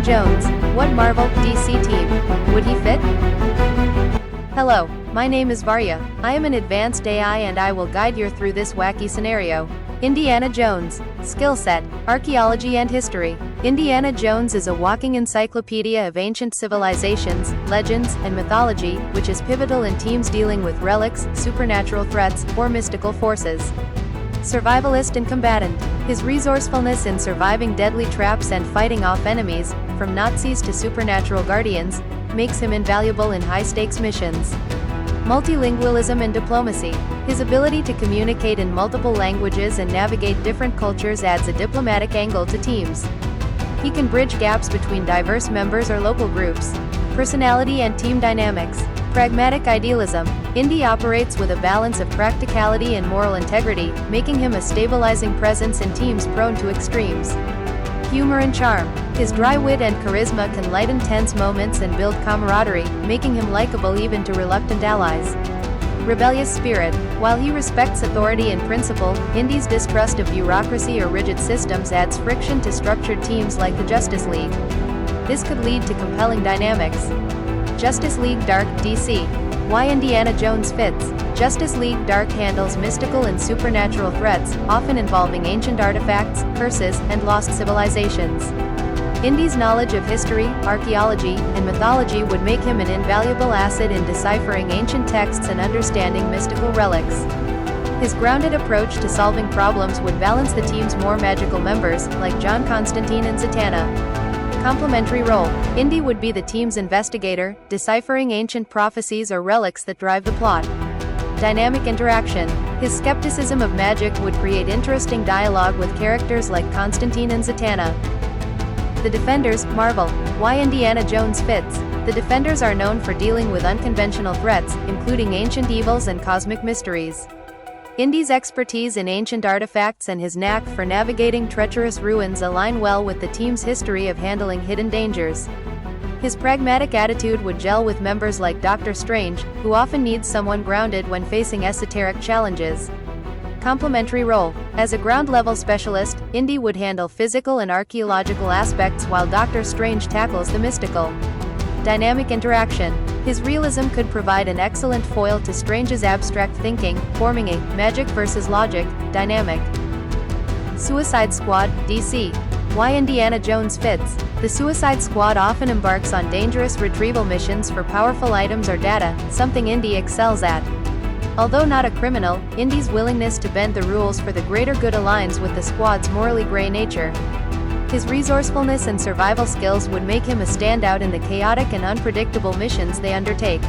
Indiana Jones. What Marvel, DC team would he fit? Hello, my name is Varya. I am an advanced AI and I will guide you through this wacky scenario. Indiana Jones. Skill set, archaeology and history. Indiana Jones is a walking encyclopedia of ancient civilizations, legends, and mythology, which is pivotal in teams dealing with relics, supernatural threats, or mystical forces. Survivalist and combatant. His resourcefulness in surviving deadly traps and fighting off enemies, from Nazis to supernatural guardians, makes him invaluable in high-stakes missions. Multilingualism and diplomacy. His ability to communicate in multiple languages and navigate different cultures adds a diplomatic angle to teams. He can bridge gaps between diverse members or local groups. Personality and team dynamics. Pragmatic idealism. Indy operates with a balance of practicality and moral integrity, making him a stabilizing presence in teams prone to extremes. Humor and charm. His dry wit and charisma can lighten tense moments and build camaraderie, making him likable even to reluctant allies. Rebellious spirit. While he respects authority and principle, Indy's distrust of bureaucracy or rigid systems adds friction to structured teams like the Justice League. This could lead to compelling dynamics. Justice League Dark, DC. Why Indiana Jones fits. Justice League Dark handles mystical and supernatural threats, often involving ancient artifacts, curses, and lost civilizations. Indy's knowledge of history, archaeology, and mythology would make him an invaluable asset in deciphering ancient texts and understanding mystical relics. His grounded approach to solving problems would balance the team's more magical members, like John Constantine and Zatanna. Complementary role. Indy would be the team's investigator, deciphering ancient prophecies or relics that drive the plot. Dynamic interaction. His skepticism of magic would create interesting dialogue with characters like Constantine and Zatanna. The Defenders, Marvel. Why Indiana Jones fits. The Defenders are known for dealing with unconventional threats, including ancient evils and cosmic mysteries. Indy's expertise in ancient artifacts and his knack for navigating treacherous ruins align well with the team's history of handling hidden dangers. His pragmatic attitude would gel with members like Doctor Strange, who often needs someone grounded when facing esoteric challenges. Complementary role. As a ground-level specialist, Indy would handle physical and archaeological aspects while Doctor Strange tackles the mystical. Dynamic interaction. His realism could provide an excellent foil to Strange's abstract thinking, forming a magic versus logic dynamic. Suicide Squad, DC. Why Indiana Jones fits. The Suicide Squad often embarks on dangerous retrieval missions for powerful items or data, something Indy excels at. Although not a criminal, Indy's willingness to bend the rules for the greater good aligns with the squad's morally gray nature. His resourcefulness and survival skills would make him a standout in the chaotic and unpredictable missions they undertake.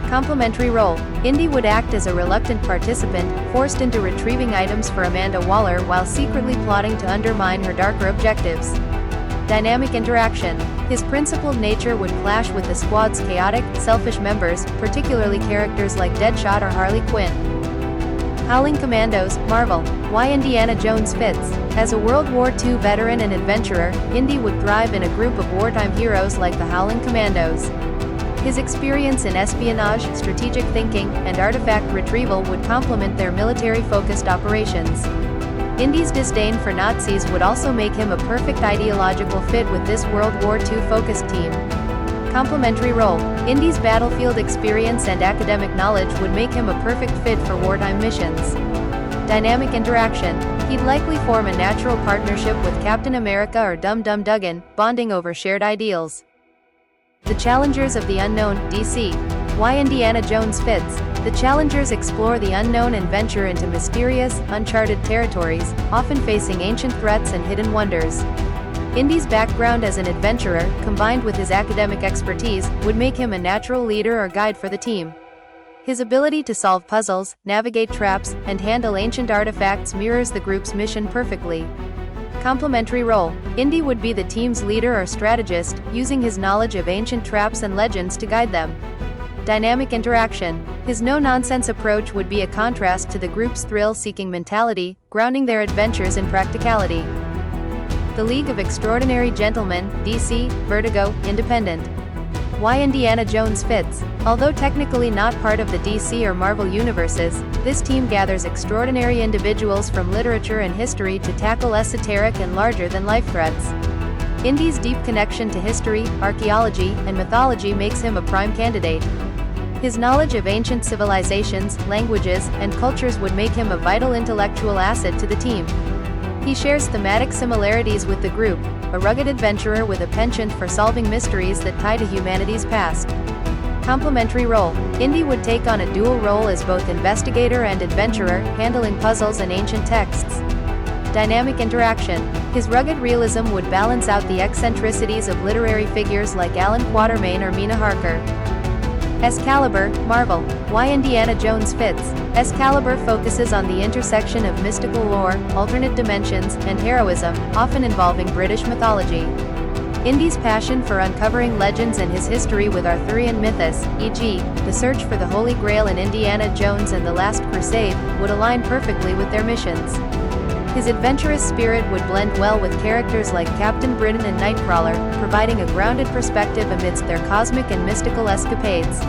Complementary role. Indy would act as a reluctant participant, forced into retrieving items for Amanda Waller while secretly plotting to undermine her darker objectives. Dynamic interaction. His principled nature would clash with the squad's chaotic, selfish members, particularly characters like Deadshot or Harley Quinn. Howling Commandos, Marvel. Why Indiana Jones fits. As a World War II veteran and adventurer, Indy would thrive in a group of wartime heroes like the Howling Commandos. His experience in espionage, strategic thinking, and artifact retrieval would complement their military-focused operations. Indy's disdain for Nazis would also make him a perfect ideological fit with this World War II-focused team. Complementary role. Indy's battlefield experience and academic knowledge would make him a perfect fit for wartime missions. Dynamic interaction. He'd likely form a natural partnership with Captain America or Dum Dum Dugan, bonding over shared ideals. The Challengers of the Unknown, DC. Why Indiana Jones fits. The Challengers explore the unknown and venture into mysterious, uncharted territories, often facing ancient threats and hidden wonders. Indy's background as an adventurer, combined with his academic expertise, would make him a natural leader or guide for the team. His ability to solve puzzles, navigate traps, and handle ancient artifacts mirrors the group's mission perfectly. Complementary role. Indy would be the team's leader or strategist, using his knowledge of ancient traps and legends to guide them. Dynamic interaction. His no-nonsense approach would be a contrast to the group's thrill-seeking mentality, grounding their adventures in practicality. The League of Extraordinary Gentlemen, DC, Vertigo, Independent. Why Indiana Jones fits. Although technically not part of the DC or Marvel universes, this team gathers extraordinary individuals from literature and history to tackle esoteric and larger-than-life threats. Indy's deep connection to history, archaeology, and mythology makes him a prime candidate. His knowledge of ancient civilizations, languages, and cultures would make him a vital intellectual asset to the team. He shares thematic similarities with the group, a rugged adventurer with a penchant for solving mysteries that tie to humanity's past. Complementary role. Indy would take on a dual role as both investigator and adventurer, handling puzzles and ancient texts. Dynamic interaction. His rugged realism would balance out the eccentricities of literary figures like Alan Quatermain or Mina Harker. Excalibur, Marvel. Why Indiana Jones fits. Excalibur focuses on the intersection of mystical lore, alternate dimensions, and heroism, often involving British mythology. Indy's passion for uncovering legends and his history with Arthurian mythos, e.g., the search for the Holy Grail in Indiana Jones and the Last Crusade, would align perfectly with their missions. His adventurous spirit would blend well with characters like Captain Britain and Nightcrawler, providing a grounded perspective amidst their cosmic and mystical escapades.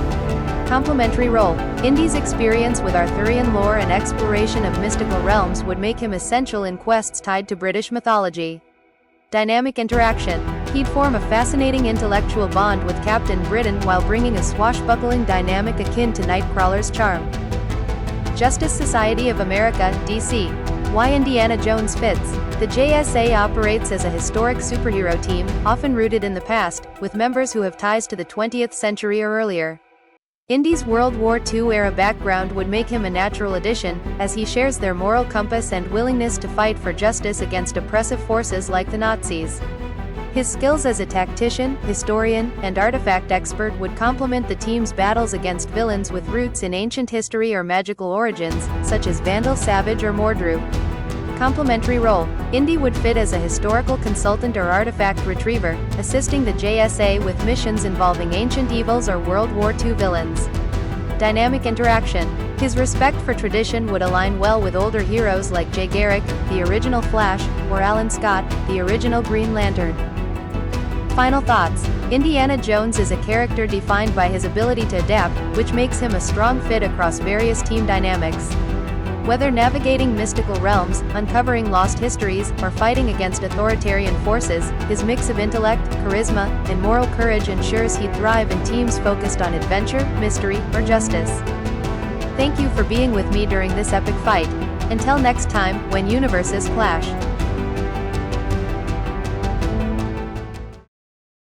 Complementary role. Indy's experience with Arthurian lore and exploration of mystical realms would make him essential in quests tied to British mythology. Dynamic interaction. He'd form a fascinating intellectual bond with Captain Britain while bringing a swashbuckling dynamic akin to Nightcrawler's charm. Justice Society of America, DC. Why Indiana Jones fits. The JSA operates as a historic superhero team, often rooted in the past, with members who have ties to the 20th century or earlier. Indy's World War II-era background would make him a natural addition, as he shares their moral compass and willingness to fight for justice against oppressive forces like the Nazis. His skills as a tactician, historian, and artifact expert would complement the team's battles against villains with roots in ancient history or magical origins, such as Vandal Savage or Mordru. Complementary role. Indy would fit as a historical consultant or artifact retriever, assisting the JSA with missions involving ancient evils or World War II villains. Dynamic interaction. His respect for tradition would align well with older heroes like Jay Garrick, the original Flash, or Alan Scott, the original Green Lantern. Final thoughts. Indiana Jones is a character defined by his ability to adapt, which makes him a strong fit across various team dynamics. Whether navigating mystical realms, uncovering lost histories, or fighting against authoritarian forces, his mix of intellect, charisma, and moral courage ensures he'd thrive in teams focused on adventure, mystery, or justice. Thank you for being with me during this epic fight. Until next time, when universes clash.